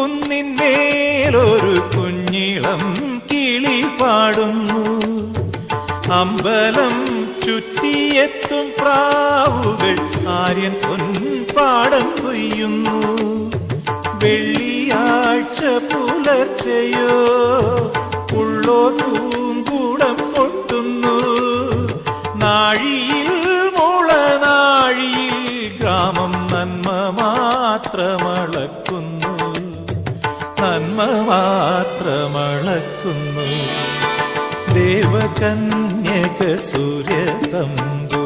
കുന്നിന്മേലൊരു കുഞ്ഞിളം കിളി പാടുന്നു. അമ്പലം ചുറ്റിയെത്തും പ്രാവുകൾ ആര്യൻ പൊൻപാടം കൊയ്യുന്നു. വെള്ളിയാഴ്ച പുലർച്ചയോ ഉള്ളോ പൂങ്കൂടം പൊട്ടുന്നു. നാഴിയിൽ മുളനാഴിയിൽ ഗ്രാമം നന്മ മാത്രമളക്കുന്നു, നന്മ മാത്രമളക്കുന്നു. ദേവകന്യക സൂര്യതമ്പു